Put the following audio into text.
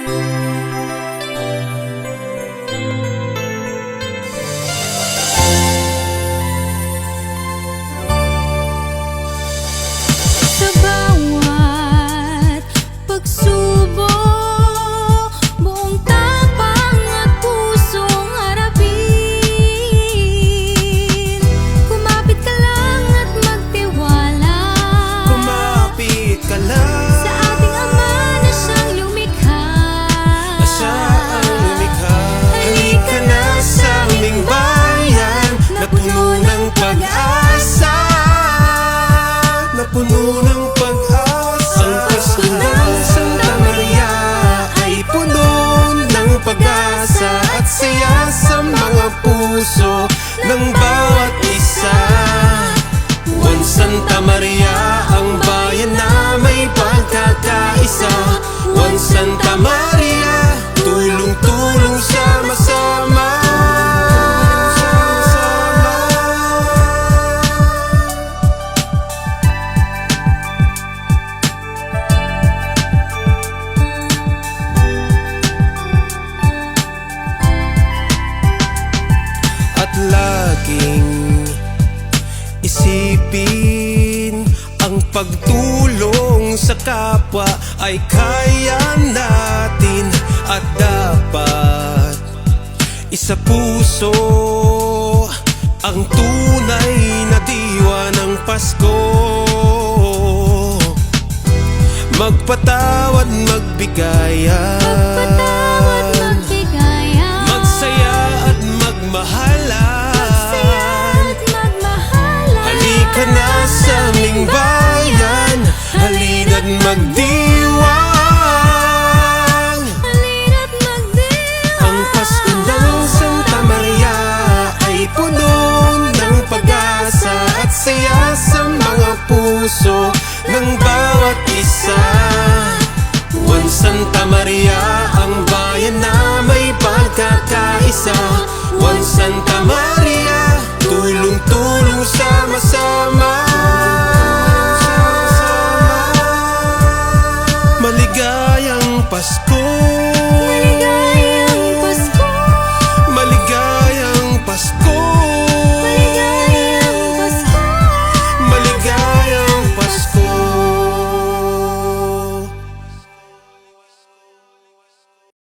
Sa bawat pagsubok, buong tapang at pusong harapin. Kumapit ka lang at magtiwala. Kumapit ka lang Sa ating Ama na siyang lumikha. Siyang lumikha. Halika na sa aming bayan na puno ng pag-asa, na puno ng pag-asa. Ang Pasko ng Santa Maria ay puno ng pag-asa at saya sa mga puso ng bawat isa. Juan Santa Maria, ang bayan na may pagkakaisa. Juan Santa Maria, tulong-tulong sama-sama. At laging isipin ang pagtulong sa kapwa ay kaya natin at dapat isa puso ang tunay na diwa ng Pasko. Magpatawad, magbigayan, magsaya at magmahalan. Halika na sa aming bayan, halina't magdiwang. Ang Pasko ng Santa Maria ay puno ng pag-asa at saya sa mga puso ng bawat isa. Juan Santa Maria, ang bayan na may pagkakaisa. Juan Santa Maria, tulong-tulong sama-sama.